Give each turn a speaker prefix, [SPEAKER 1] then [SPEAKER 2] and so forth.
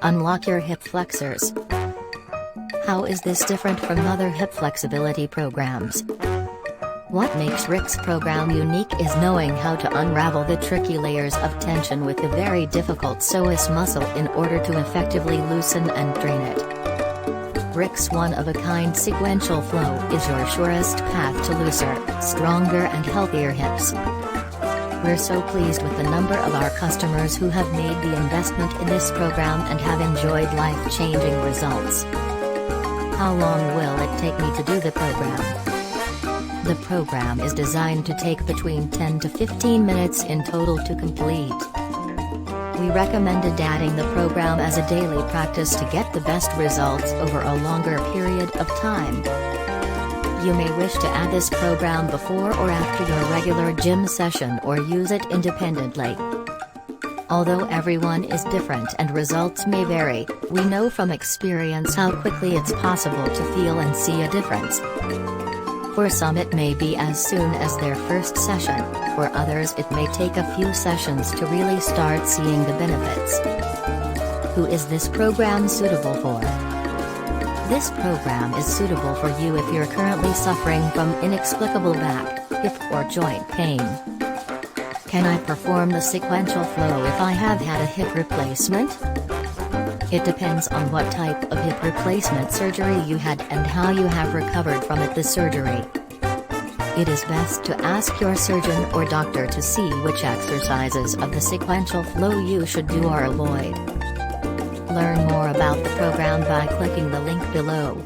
[SPEAKER 1] Unlock your hip flexors. How is this different from other hip flexibility programs? What makes Rick's program unique is knowing how to unravel the tricky layers of tension with the very difficult psoas muscle in order to effectively loosen and drain it. Rick's one-of-a-kind sequential flow is your surest path to looser, stronger and healthier hips. We're so pleased with the number of our customers who have made the investment in this program and have enjoyed life-changing results. How long will it take me to do the program? The program is designed to take between 10 to 15 minutes in total to complete. We recommended adding the program as a daily practice to get the best results over a longer period of time. You may wish to add this program before or after your regular gym session or use it independently. Although everyone is different and results may vary, we know from experience how quickly it's possible to feel and see a difference. For some it may be as soon as their first session, for others it may take a few sessions to really start seeing the benefits. Who is this program suitable for? This program is suitable for you if you're currently suffering from inexplicable back, hip or joint pain. Can I perform the sequential flow if I have had a hip replacement? It depends on what type of hip replacement surgery you had and how you have recovered from the surgery. It is best to ask your surgeon or doctor to see which exercises of the sequential flow you should do or avoid. Learn more about the program by clicking the link below.